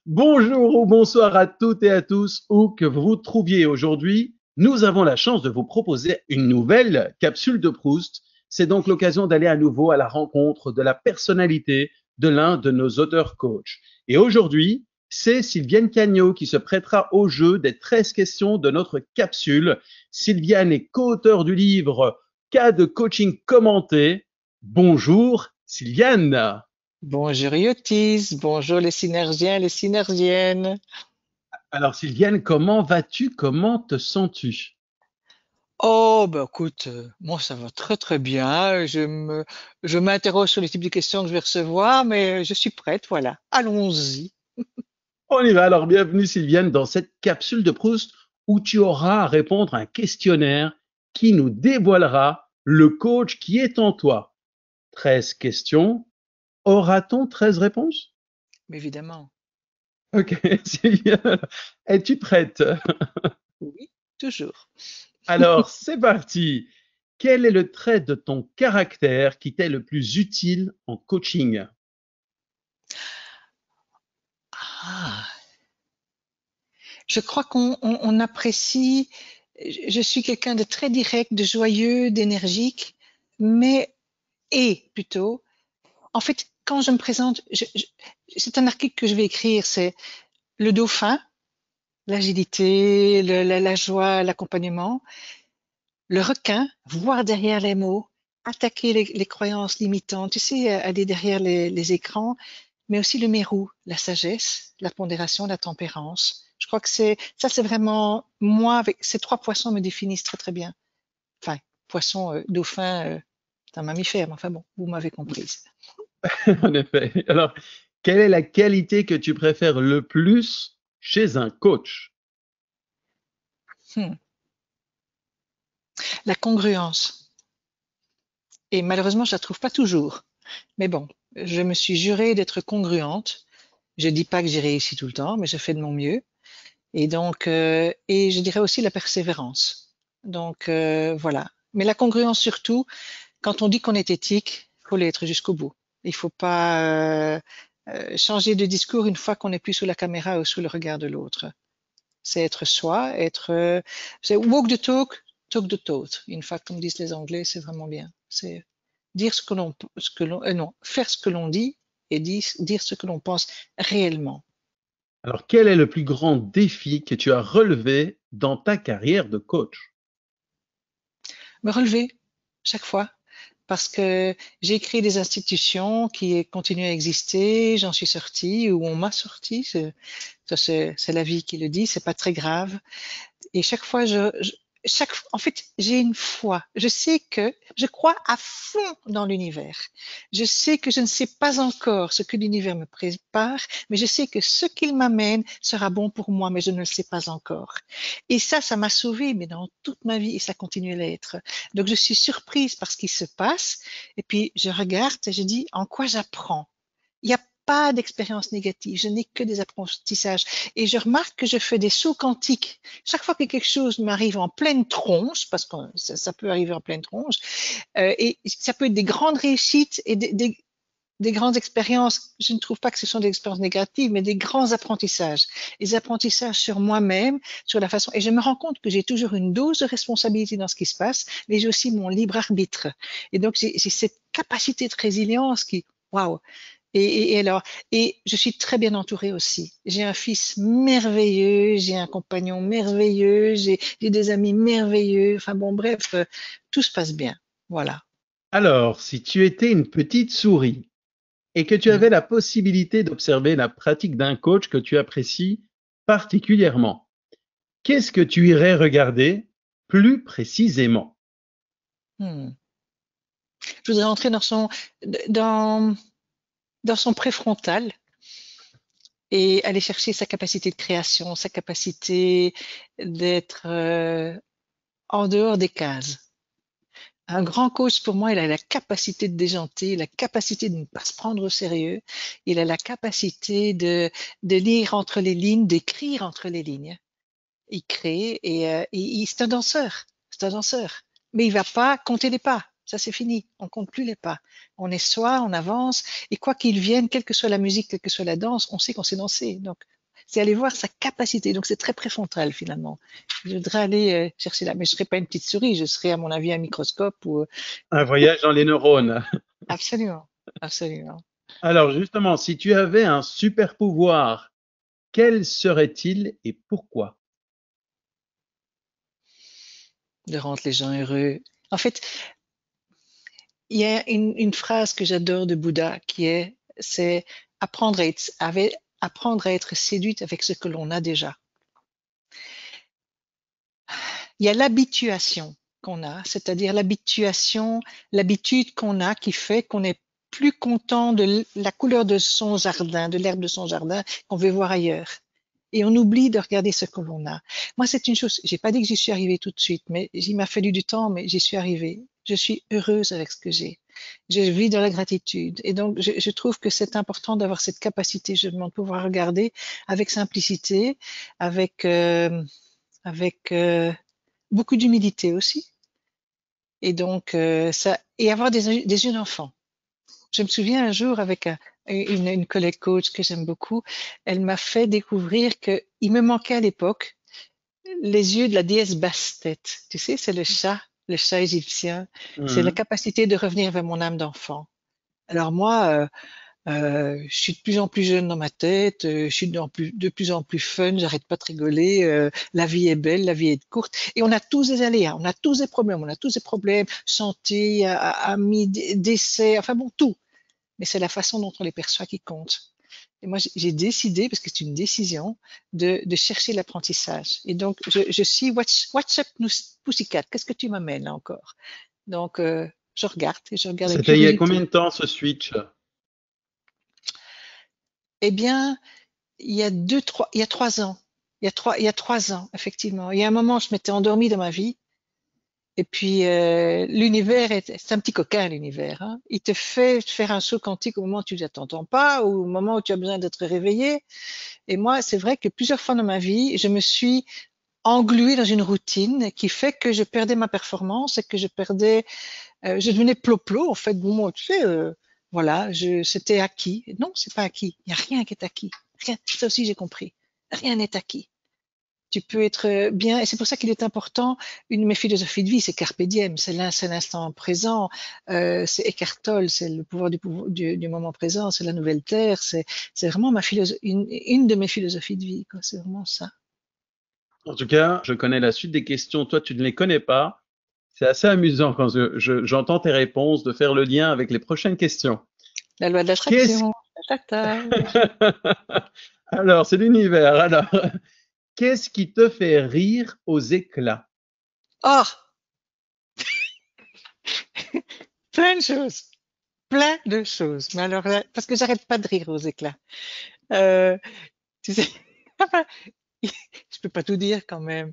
Bonjour ou bonsoir à toutes et à tous, où que vous vous trouviez aujourd'hui. Nous avons la chance de vous proposer une nouvelle capsule de Proust. C'est donc l'occasion d'aller à nouveau à la rencontre de la personnalité de l'un de nos auteurs coach. Et aujourd'hui, c'est Sylviane Cagnot qui se prêtera au jeu des 13 questions de notre capsule. Sylviane est co-auteure du livre Cas de coaching commenté. Bonjour Sylviane. Bonjour Yotis, bonjour les synergiens, les synergiennes. Alors Sylviane, comment vas-tu? Comment te sens-tu? Oh, bah écoute, moi ça va très très bien. Je m'interroge sur les types de questions que je vais recevoir, mais je suis prête, voilà. Allons-y. On y va. Alors bienvenue Sylviane dans cette capsule de Proust où tu auras à répondre à un questionnaire qui nous dévoilera le coach qui est en toi. 13 questions. Aura-t-on 13 réponses? Mais évidemment, Ok, Sylviane, es-tu prête? oui, toujours. Alors c'est parti. Quel est le trait de ton caractère qui t'est le plus utile en coaching? Ah, je crois qu'on apprécie. Je suis quelqu'un de très direct, de joyeux, d'énergique, mais et plutôt. En fait, quand je me présente, c'est un article que je vais écrire, c'est le dauphin. L'agilité, la joie, l'accompagnement. Le requin, voir derrière les mots, attaquer les croyances limitantes, tu sais, aller derrière les écrans, mais aussi le mérou, la sagesse, la pondération, la tempérance. Je crois que c'est vraiment, moi, avec ces trois poissons me définissent très très bien. Enfin, poisson, dauphin, c'est un mammifère, mais enfin bon, vous m'avez comprise. En effet. Alors, quelle est la qualité que tu préfères le plus chez un coach? Hmm. La congruence. Et malheureusement, je la trouve pas toujours. Mais bon, je me suis jurée d'être congruente. Je dis pas que j'ai réussi tout le temps, mais je fais de mon mieux. Et donc, et je dirais aussi la persévérance. Donc voilà. Mais la congruence surtout, quand on dit qu'on est éthique, faut l'être jusqu'au bout. Il faut pas changer de discours une fois qu'on n'est plus sous la caméra ou sous le regard de l'autre. C'est être soi, c'est walk the talk the talk. Une fois, comme disent les Anglais, c'est vraiment bien. C'est dire non, faire ce que l'on dit et dire ce que l'on pense réellement. Alors, quel est le plus grand défi que tu as relevé dans ta carrière de coach? Me relever chaque fois parce que j'ai créé des institutions qui continuent à exister, j'en suis sortie ou on m'a sortie, c'est la vie qui le dit, c'est pas très grave. Et chaque fois, en fait, j'ai une foi. Je crois à fond dans l'univers. Je sais que je ne sais pas encore ce que l'univers me prépare, mais je sais que ce qu'il m'amène sera bon pour moi, mais je ne le sais pas encore. Et ça m'a sauvée, mais dans toute ma vie, et ça continue à l'être. Donc, je suis surprise par ce qui se passe, et puis je regarde et je dis, en quoi j'apprends? Il n'y a pas d'expérience négative, je n'ai que des apprentissages. Et je remarque que je fais des sauts quantiques. Chaque fois que quelque chose m'arrive en pleine tronche, parce que ça peut arriver en pleine tronche, et ça peut être des grandes réussites et des grandes expériences. Je ne trouve pas que ce sont des expériences négatives, mais des grands apprentissages. Des apprentissages sur moi-même, sur la façon. Et je me rends compte que j'ai toujours une dose de responsabilité dans ce qui se passe, mais j'ai aussi mon libre arbitre. Et donc, j'ai cette capacité de résilience qui, waouh, et je suis très bien entourée aussi. J'ai un fils merveilleux, j'ai un compagnon merveilleux, j'ai des amis merveilleux. Enfin bon, bref, tout se passe bien. Voilà. Alors, si tu étais une petite souris et que tu avais Mhm. la possibilité d'observer la pratique d'un coach que tu apprécies particulièrement, qu'est-ce que tu irais regarder plus précisément? Hmm. Je voudrais entrer dans, dans son préfrontal et aller chercher sa capacité de création, sa capacité d'être en dehors des cases. Un grand coach, pour moi, il a la capacité de déjanter, la capacité de ne pas se prendre au sérieux, il a la capacité de lire entre les lignes, d'écrire entre les lignes. Il crée et c'est un danseur, c'est un danseur. Mais il va pas compter les pas. Ça, c'est fini. On compte plus les pas. On est soi, on avance. Et quoi qu'il vienne, quelle que soit la musique, quelle que soit la danse, on sait qu'on sait danser. Donc, c'est aller voir sa capacité. Donc, c'est très préfrontal, finalement. Je voudrais aller chercher là. Mais je serais pas une petite souris. Je serais, à mon avis, un microscope ou, Un voyage dans les neurones. absolument. Absolument. Alors justement, si tu avais un super pouvoir, quel serait-il et pourquoi? De rendre les gens heureux. En fait, il y a une phrase que j'adore de Bouddha c'est apprendre à être séduite avec ce que l'on a déjà. Il y a l'habituation qu'on a, c'est-à-dire l'habitude qu'on a qui fait qu'on est plus content de la couleur de son jardin, de l'herbe de son jardin, qu'on veut voir ailleurs. Et on oublie de regarder ce que l'on a. Moi, c'est une chose, j'ai pas dit que j'y suis arrivée tout de suite, mais il m'a fallu du temps, mais j'y suis arrivée. Je suis heureuse avec ce que j'ai. Je vis dans la gratitude. Et donc, je trouve que c'est important d'avoir cette capacité, je demande, de pouvoir regarder avec simplicité, avec, avec beaucoup d'humilité aussi. Et donc, et avoir des yeux d'enfant. Je me souviens un jour avec une collègue coach que j'aime beaucoup, elle m'a fait découvrir que il me manquait à l'époque les yeux de la déesse Bastet. Tu sais, c'est le chat égyptien. C'est la Mhm. capacité de revenir vers mon âme d'enfant. Alors moi, je suis de plus en plus jeune dans ma tête, je suis de plus en plus fun, j'arrête pas de rigoler, la vie est belle, la vie est courte, et on a tous des aléas, on a tous des problèmes, santé, amis, décès, enfin bon, tout. Mais c'est la façon dont on les perçoit qui compte. Et moi, j'ai décidé, parce que c'est une décision, de chercher l'apprentissage. Et donc, je suis What's up, Pussycat? Qu'est-ce que tu m'amènes là encore? Donc, je regarde et je regarde avec C'était il y a curiosité. combien de temps ce switch? Eh bien, il y a 3 ans. Il y a 3 ans, effectivement. Il y a un moment, je m'étais endormie dans ma vie. Et puis, c'est un petit coquin, l'univers, hein. Il te fait faire un saut quantique au moment où tu ne t'entends pas, ou au moment où tu as besoin d'être réveillé. Et moi, c'est vrai que plusieurs fois dans ma vie, je me suis engluée dans une routine qui fait que je perdais ma performance et que je devenais plot-plot, en fait. Bon, moi, tu sais, voilà, c'était acquis. Non, c'est pas acquis. Il n'y a rien qui est acquis. Rien. Ça aussi, j'ai compris. Rien n'est acquis. Tu peux être bien, et c'est pour ça qu'il est important, une de mes philosophies de vie, c'est carpe diem, c'est l'instant présent, c'est Eckhart Tolle, c'est le pouvoir du moment présent, c'est la nouvelle terre, c'est vraiment une de mes philosophies de vie, quoi, c'est vraiment ça. En tout cas, je connais la suite des questions. Toi, tu ne les connais pas. C'est assez amusant quand j'entends tes réponses de faire le lien avec les prochaines questions. La loi de Qu'est-ce l'attraction, tac, tac. Alors, c'est l'univers. Alors, qu'est-ce qui te fait rire aux éclats? Oh, plein de choses, mais alors là, parce que j'arrête pas de rire aux éclats. Euh, tu sais, je peux pas tout dire quand même.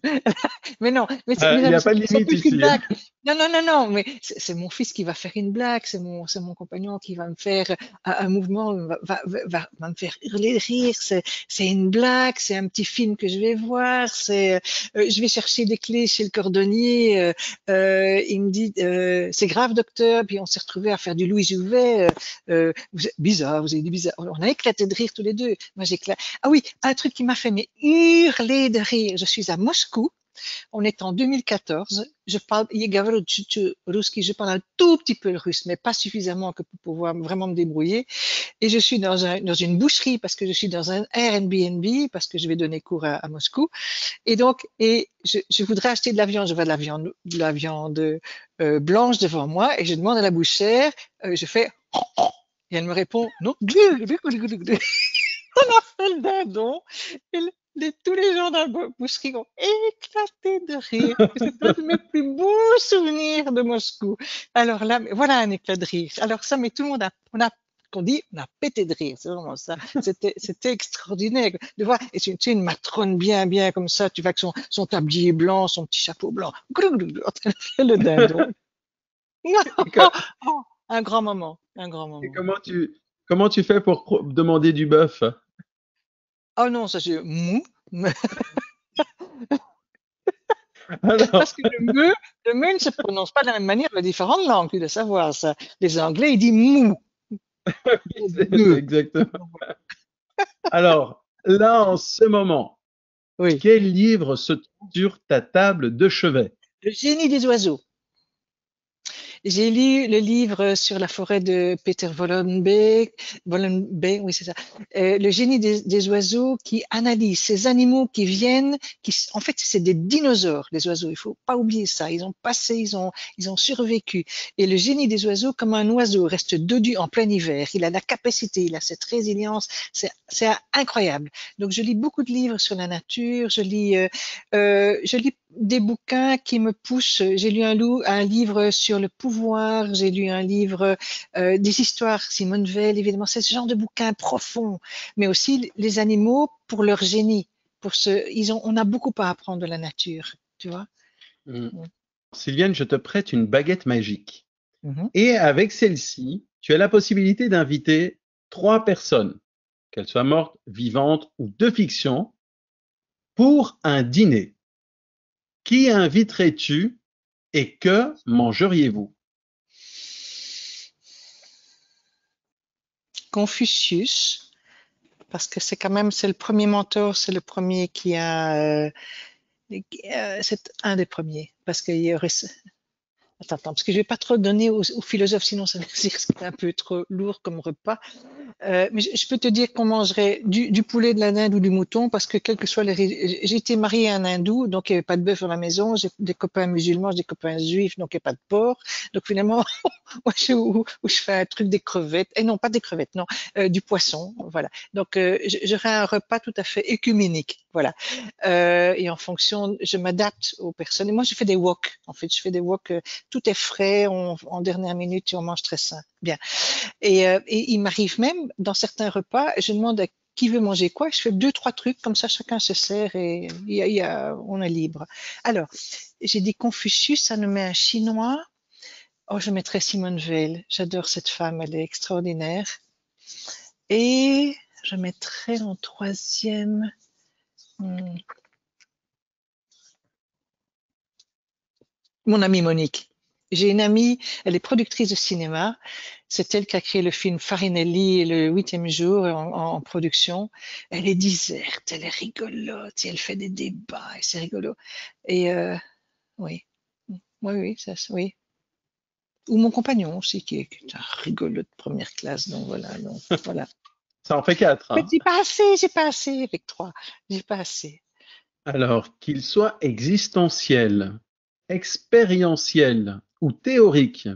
Mais non, Il n'y a pas de c'est limite plus qu'une ici. blague. Non, non, non, non, mais c'est mon fils qui va faire une blague, c'est mon compagnon qui va me faire un mouvement, va me faire hurler de rire. C'est une blague, c'est un petit film que je vais voir. Je vais chercher des clés chez le cordonnier. Il me dit, c'est grave, docteur. Puis on s'est retrouvé à faire du Louis Jouvet. Bizarre, vous avez dit bizarre. On a éclaté de rire tous les deux. Moi, j'éclate. Ah oui, un truc qui m'a fait mais hurler de rire. Je suis à Moscou. On est en 2014. Je parle, je parle un tout petit peu le russe, mais pas suffisamment que pour pouvoir vraiment me débrouiller. Et je suis dans une boucherie parce que je suis dans un Airbnb parce que je vais donner cours à Moscou. Et donc, je voudrais acheter de la viande. Je vois de la viande blanche devant moi et je demande à la bouchère, je fais, et elle me répond, non, on a fait le dindon. Et tous les gens dans la boucherie ont éclaté de rire. C'est un de mes plus beaux souvenirs de Moscou. Alors là, voilà un éclat de rire. Alors ça, mais tout le monde on a pété de rire. C'est vraiment ça. C'était extraordinaire de voir. Et tu sais, une matrone bien comme ça, tu vois que son tablier blanc, son petit chapeau blanc. Elle fait le dindon. Et, co- Oh, un grand moment, un grand et moment. comment tu fais pour demander du bœuf? Oh non, ça c'est mou. Alors, Parce que le me ne se prononce pas de la même manière dans différentes langues, tu dois savoir ça. Les Anglais, ils disent mou. c'est Me. exactement. Alors, là, en ce moment, Oui. quel livre se trouve sur ta table de chevet? Le génie des oiseaux. J'ai lu le livre sur la forêt de Peter Wollenbeek, Wollenbeek, oui c'est ça, le génie des oiseaux qui analyse ces animaux qui viennent, en fait c'est des dinosaures les oiseaux, il faut pas oublier ça, ils ont passé, ils ont survécu. Et le génie des oiseaux, comme un oiseau reste dodu en plein hiver, il a la capacité, il a cette résilience, c'est incroyable. Donc je lis beaucoup de livres sur la nature, je lis des bouquins qui me poussent. J'ai lu un livre sur le pouvoir, j'ai lu un livre, des histoires, Simone Veil, évidemment, c'est ce genre de bouquins profonds, mais aussi les animaux pour leur génie. On a beaucoup à apprendre de la nature, tu vois. Hmm. Sylviane, je te prête une baguette magique. Mhm. Et avec celle-ci, tu as la possibilité d'inviter 3 personnes, qu'elles soient mortes, vivantes ou de fiction, pour un dîner. Qui inviterais-tu et que mangeriez-vous? Confucius, parce que c'est le premier mentor, c'est le premier qui a, c'est un des premiers, parce qu'il y aurait, attends, parce que je vais pas trop donner aux philosophes, sinon ça veut dire que c'est un peu trop lourd comme repas. Mais je peux te dire qu'on mangerait du poulet, de la dinde ou du mouton parce que quel que soit j'ai été mariée à un hindou, donc il n'y avait pas de bœuf dans la maison. J'ai des copains musulmans, j'ai des copains juifs, donc il n'y a pas de porc. Donc finalement, moi où je fais un truc des crevettes, et non pas des crevettes, non, du poisson, voilà. Donc j'aurais un repas tout à fait œcuménique, voilà. Et en fonction, je m'adapte aux personnes. Et moi, je fais des wok. En fait, je fais des wok. Tout est frais, en dernière minute, et on mange très sain. Bien. Et il m'arrive même, dans certains repas, je demande à qui veut manger quoi, je fais deux, trois trucs, comme ça chacun se sert et on est libre. Alors, j'ai dit Confucius, ça nous met un chinois. Oh, je mettrais Simone Veil. J'adore cette femme, elle est extraordinaire. Et je mettrais en troisième, hmm, mon amie Monique. J'ai une amie, elle est productrice de cinéma. C'est elle qui a créé le film Farinelli et le huitième jour en production. Elle est diserte, elle est rigolote, et elle fait des débats et c'est rigolo. Et oui, oui, oui. Ou mon compagnon aussi, qui est un rigolo de première classe. Donc voilà, voilà. Ça en fait 4, Mais hein. j'ai pas assez avec trois. J'ai pas assez. Alors, qu'il soit existentiel, expérientiel ou théorique,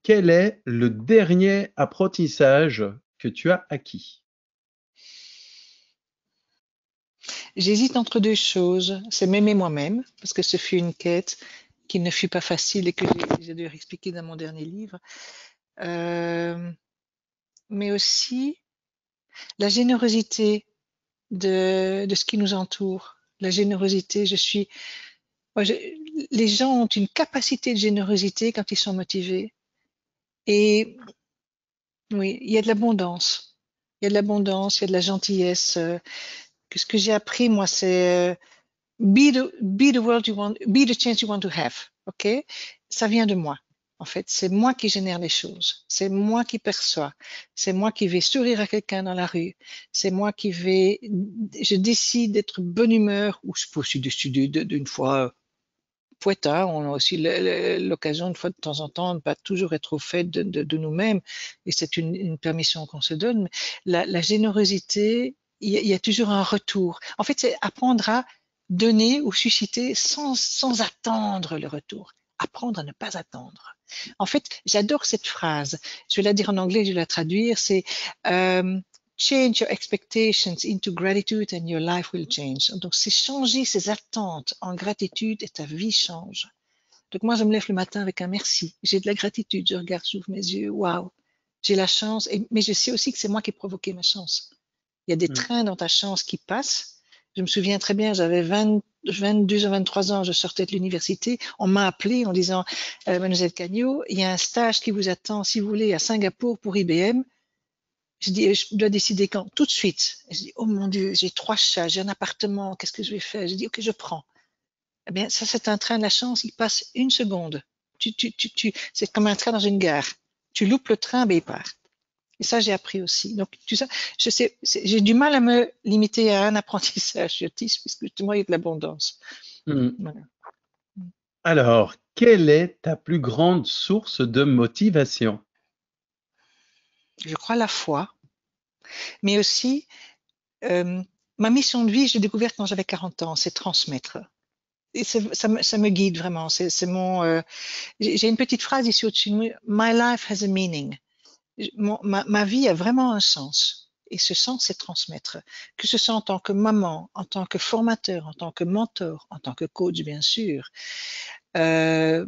quel est le dernier apprentissage que tu as acquis? J'hésite entre deux choses. C'est m'aimer moi-même, parce que ce fut une quête qui ne fut pas facile et que j'ai dû expliquer dans mon dernier livre. Euh, mais aussi la générosité de ce qui nous entoure. La générosité, moi, les gens ont une capacité de générosité quand ils sont motivés. Et oui, il y a de l'abondance. Il y a de l'abondance, il y a de la gentillesse. Ce que j'ai appris, moi, c'est be the world you want, be the change you want to have. OK? Ça vient de moi. En fait, c'est moi qui génère les choses. C'est moi qui perçois. C'est moi qui vais sourire à quelqu'un dans la rue. C'est moi qui vais, je décide d'être bonne humeur ou je peux aussi décider d'une fois poeta. On a aussi l'occasion, une fois de temps en temps, de ne pas toujours être au fait de nous-mêmes. Et c'est une permission qu'on se donne. Mais la générosité, il y a toujours un retour. En fait, c'est apprendre à donner ou susciter sans attendre le retour. Apprendre à ne pas attendre. En fait, j'adore cette phrase. Je vais la dire en anglais, je vais la traduire. C'est change your expectations into gratitude and your life will change. Donc, c'est changer ses attentes en gratitude et ta vie change. Donc, moi, je me lève le matin avec un merci. J'ai de la gratitude. Je regarde, j'ouvre mes yeux. Waouh! J'ai la chance. Mais je sais aussi que c'est moi qui ai provoqué ma chance. Il y a des Hmm. trains dans ta chance qui passent. Je me souviens très bien, j'avais 22 ou 23 ans, je sortais de l'université. On m'a appelé en disant, Mademoiselle Cagnot, il y a un stage qui vous attend, si vous voulez, à Singapour pour IBM. Je dis, je dois décider quand? Tout de suite. Je dis, oh mon Dieu, j'ai 3 chats, j'ai un appartement, qu'est-ce que je vais faire? Je dis, ok, je prends. Eh bien, ça, c'est un train de la chance, il passe une seconde. C'est comme un train dans une gare. Tu loupes le train, ben il part. Et ça, j'ai appris aussi. Donc, tu sais, j'ai du mal à me limiter à un apprentissage sur 10, puisque justement, il y a de l'abondance. Hmm. Voilà. Alors, quelle est ta plus grande source de motivation? Je crois la foi, mais aussi, euh, ma mission de vie, j'ai découvert quand j'avais 40 ans, c'est transmettre. Et ça me guide vraiment. C'est mon, j'ai une petite phrase ici au-dessus de moi. My life has a meaning. Ma vie a vraiment un sens. Et ce sens, c'est transmettre. Que ce soit en tant que maman, en tant que formateur, en tant que mentor, en tant que coach, bien sûr. Euh,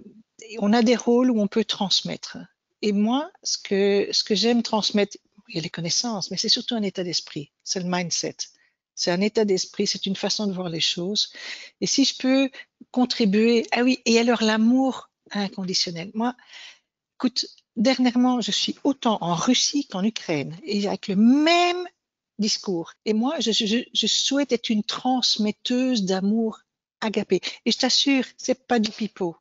on a des rôles où on peut transmettre. Et moi, ce que j'aime transmettre, il y a les connaissances, mais c'est surtout un état d'esprit. C'est le mindset. C'est un état d'esprit, c'est une façon de voir les choses. Et si je peux contribuer, ah oui, et alors l'amour inconditionnel. Moi, écoute, dernièrement, je suis autant en Russie qu'en Ukraine, et avec le même discours. Et moi, je souhaite être une transmetteuse d'amour agapé. Et je t'assure, c'est pas du pipeau.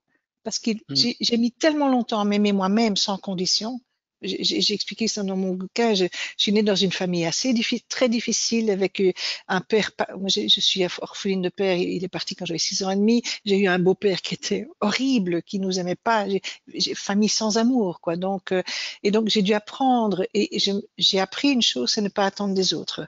Parce que Hmm. j'ai mis tellement longtemps à m'aimer moi-même sans condition. J'ai expliqué ça dans mon bouquin. Je suis née dans une famille assez très difficile avec un père. Moi, je suis orpheline de père. Il est parti quand j'avais 6 ans et demi. J'ai eu un beau-père qui était horrible, qui nous aimait pas. J'ai famille sans amour, quoi. Donc, et donc j'ai dû apprendre. Et j'ai appris une chose, c'est ne pas attendre des autres.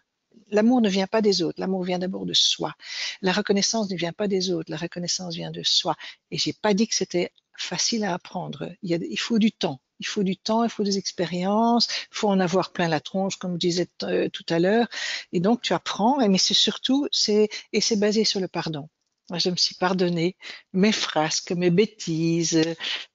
L'amour ne vient pas des autres. L'amour vient d'abord de soi. La reconnaissance ne vient pas des autres. La reconnaissance vient de soi. Et j'ai pas dit que c'était facile à apprendre. Il faut du temps. Il faut du temps, il faut des expériences, il faut en avoir plein la tronche, comme je disais tout à l'heure. Et donc, tu apprends, mais c'est surtout, et c'est basé sur le pardon. Moi, je me suis pardonné mes frasques, mes bêtises,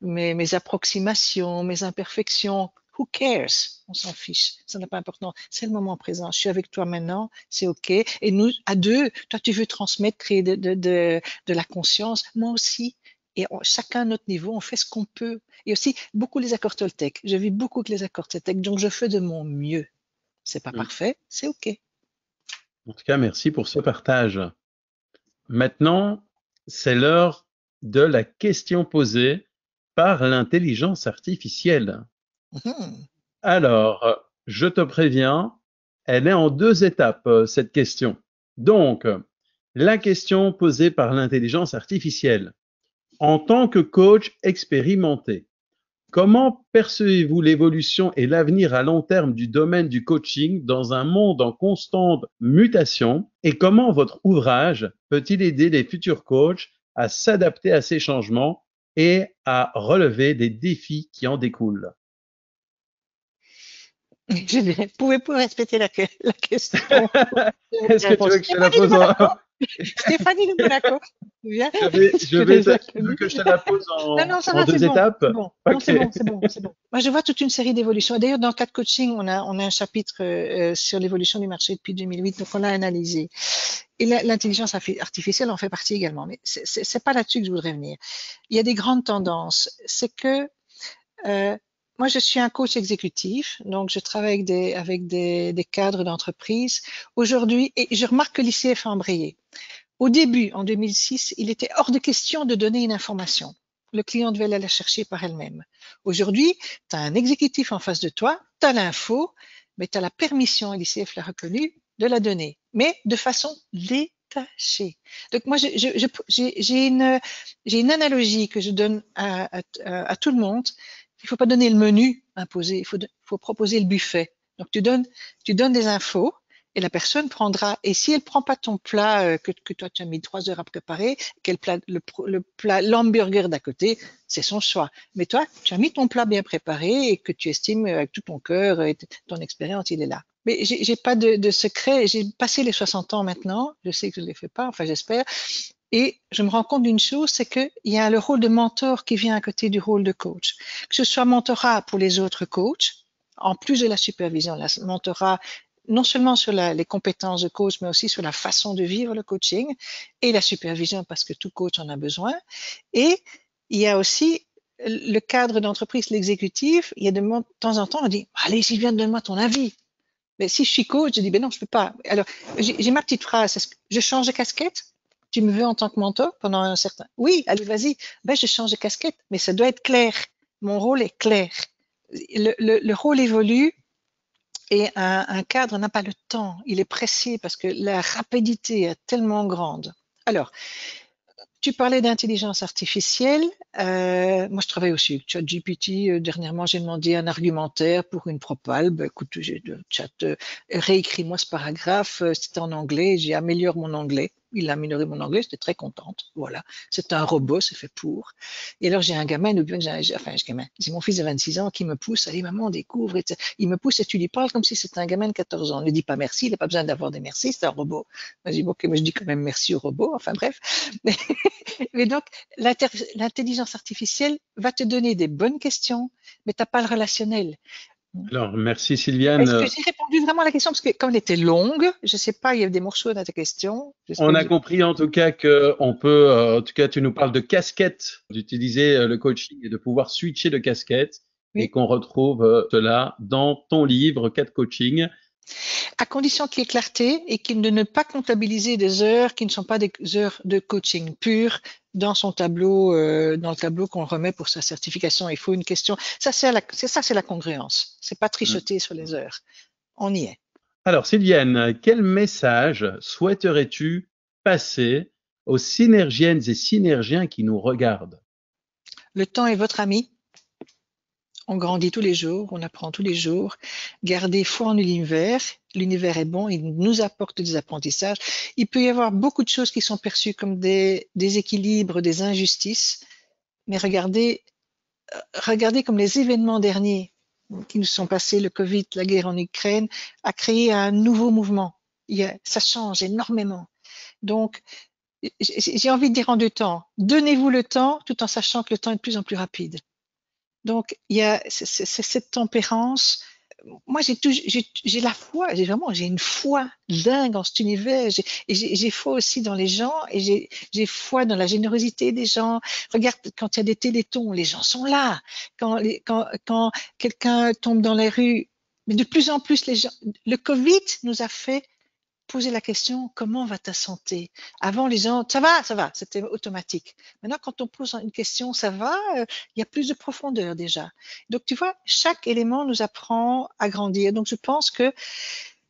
mes approximations, mes imperfections. Who cares? On s'en fiche. Ça n'a pas d'importance. C'est le moment présent. Je suis avec toi maintenant. C'est OK. Et nous, à deux, toi, tu veux transmettre, créer de la conscience. Moi aussi. Et chacun à notre niveau, on fait ce qu'on peut. Et aussi, beaucoup les accords Toltec. Je vis beaucoup avec les accords Toltec. Donc, je fais de mon mieux. C'est pas Hmm. parfait. C'est OK. En tout cas, merci pour ce partage. Maintenant, c'est l'heure de la question posée par l'intelligence artificielle. Mhm. Alors, je te préviens, elle est en deux étapes, cette question. Donc, la question posée par l'intelligence artificielle. En tant que coach expérimenté, comment percevez-vous l'évolution et l'avenir à long terme du domaine du coaching dans un monde en constante mutation et comment votre ouvrage peut-il aider les futurs coachs à s'adapter à ces changements et à relever des défis qui en découlent? Je dirais, pouvez-vous répéter la question? Est-ce que tu veux que je te la Stéphanie de pose Monaco. Stéphanie de Monaco. Bien. je Je vais les ai tu veux connus. que je te la pose Non, non, ça en va, c'est deux bon. étapes? C'est bon. Non, Ok. c'est bon, c'est bon, c'est bon. Moi, je vois toute une série d'évolutions. D'ailleurs, dans le cas de coaching, on a un chapitre sur l'évolution du marché depuis 2008, donc on l'a analysé. Et l'intelligence artificielle en fait partie également. Mais c'est pas là-dessus que je voudrais venir. Il y a des grandes tendances. C'est que euh, moi, je suis un coach exécutif, donc je travaille des cadres d'entreprise. Aujourd'hui, et je remarque que l'ICF a embrayé. Au début, en 2006, il était hors de question de donner une information. Le client devait aller la chercher par elle-même. Aujourd'hui, tu as un exécutif en face de toi, tu as l'info, mais tu as la permission, et l'ICF l'a reconnu, de la donner, mais de façon détachée. Donc moi, j'ai une analogie que je donne à tout le monde. Il ne faut pas donner le menu imposé, il faut proposer le buffet. Donc tu donnes des infos, et la personne prendra, et si elle prend pas ton plat que toi tu as mis 3 heures à préparer, qu'elle plat, le plat, l'hamburger d'à côté, c'est son choix. Mais toi, tu as mis ton plat bien préparé et que tu estimes avec tout ton cœur et ton expérience, il est là. Mais j'ai pas de secret. J'ai passé les 60 ans maintenant. Je sais que je ne les fais pas, enfin j'espère. Et je me rends compte d'une chose, c'est qu'il y a le rôle de mentor qui vient à côté du rôle de coach. Que ce soit mentorat pour les autres coachs, en plus de la supervision, la mentorat non seulement sur les compétences de coach, mais aussi sur la façon de vivre le coaching et la supervision parce que tout coach en a besoin. Et il y a aussi le cadre d'entreprise, l'exécutif. Il y a de temps en temps, on dit, allez, Sylviane, donne-moi ton avis. Mais si je suis coach, je dis, ben non, je peux pas. Alors, j'ai ma petite phrase. Je change de casquette. Tu me veux en tant que mentor pendant un certain... Oui, allez, vas-y. Ben, je change de casquette, mais ça doit être clair. Mon rôle est clair. Le rôle évolue et un cadre n'a pas le temps. Il est pressé parce que la rapidité est tellement grande. Alors, tu parlais d'intelligence artificielle. Moi, je travaille aussi avec ChatGPT. Dernièrement, j'ai demandé un argumentaire pour une propale. Ben, écoute, j'ai le chat, réécris-moi ce paragraphe. C'était en anglais. J'ai amélioré mon anglais. Il a amélioré mon anglais. J'étais très contente. Voilà. C'est un robot, c'est fait pour. Et alors, j'ai un gamin, j'ai mon fils de 26 ans qui me pousse. Allez, maman, découvre. Il me pousse et tu lui parles comme si c'était un gamin de 14 ans. Ne dis pas merci. Il n'a pas besoin d'avoir des merci. C'est un robot. Moi, je dis, bon, ok, mais je dis quand même merci au robot. Enfin, bref. Mais donc, l'intelligence artificielle va te donner des bonnes questions, mais tu n'as pas le relationnel. Alors, merci Est-ce que Sylviane. j'ai répondu vraiment à la question? Parce que comme elle était longue, je ne sais pas, il y avait des morceaux dans ta question. On J'espère que a j'ai... compris en tout cas que on peut, en tout cas, tu nous parles de casquette, d'utiliser le coaching et de pouvoir switcher de casquette et Oui. qu'on retrouve cela dans ton livre 4 coaching. À condition qu'il y ait clarté et qu'il ne pas comptabiliser des heures qui ne sont pas des heures de coaching pur dans son tableau, dans le tableau qu'on remet pour sa certification. Il faut une question. Ça, c'est la congruence. C'est pas trichoter sur les heures. On y est. Alors Sylviane, quel message souhaiterais-tu passer aux synergiennes et synergiens qui nous regardent? Le temps est votre ami. On grandit tous les jours, on apprend tous les jours. Gardez foi en l'univers. L'univers est bon, il nous apporte des apprentissages. Il peut y avoir beaucoup de choses qui sont perçues comme des déséquilibres, des injustices, mais regardez comme les événements derniers qui nous sont passés, le Covid, la guerre en Ukraine, a créé un nouveau mouvement. Ça change énormément. Donc, j'ai envie de dire en deux temps, donnez-vous le temps tout en sachant que le temps est de plus en plus rapide. Donc, il y a cette tempérance. Moi, j'ai la foi, j'ai une foi dingue en cet univers. J'ai foi aussi dans les gens et j'ai foi dans la générosité des gens. Regarde, quand il y a des télétons, les gens sont là. Quand quelqu'un tombe dans les rues, mais de plus en plus, les gens, le Covid nous a fait poser la question, comment va ta santé? Avant, les gens, ça va, c'était automatique. Maintenant, quand on pose une question, ça va, il y a plus de profondeur déjà. Donc, tu vois, chaque élément nous apprend à grandir. Donc, je pense que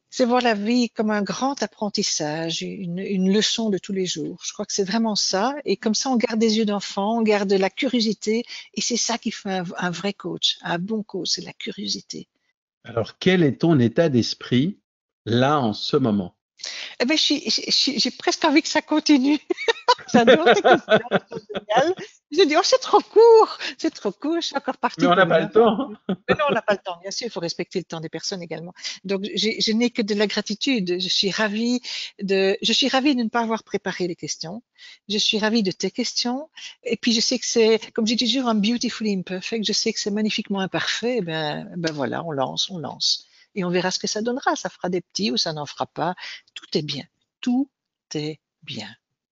c'est voir la vie comme un grand apprentissage, une leçon de tous les jours. Je crois que c'est vraiment ça. Et comme ça, on garde des yeux d'enfant, on garde la curiosité. Et c'est ça qui fait un vrai coach, un bon coach, c'est la curiosité. Alors, quel est ton état d'esprit là en ce moment? Eh ben, j'ai presque envie que ça continue. J'adore tes questions, elles sont géniales. Je dis, oh, c'est trop court, je suis encore Mais partie on pour n'a pas le demain. temps. Mais non, on n'a pas le temps, bien sûr, il faut respecter le temps des personnes également. Donc, je n'ai que de la gratitude. Je suis ravie de ne pas avoir préparé les questions. Je suis ravie de tes questions. Et puis, je sais que c'est, comme je dis toujours, I'm beautifully imperfect. Je sais que c'est magnifiquement imparfait. Ben voilà, on lance. Et on verra ce que ça donnera. Ça fera des petits ou ça n'en fera pas. Tout est bien. Tout est bien.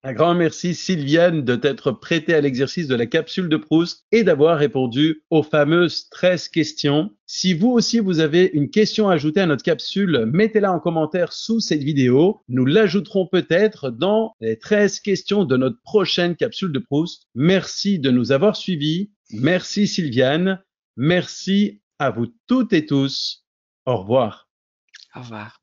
Un grand merci Sylviane de t'être prêtée à l'exercice de la capsule de Proust et d'avoir répondu aux fameuses 13 questions. Si vous aussi vous avez une question à ajouter à notre capsule, mettez-la en commentaire sous cette vidéo. Nous l'ajouterons peut-être dans les 13 questions de notre prochaine capsule de Proust. Merci de nous avoir suivis. Merci Sylviane. Merci à vous toutes et tous. Au revoir. Au revoir.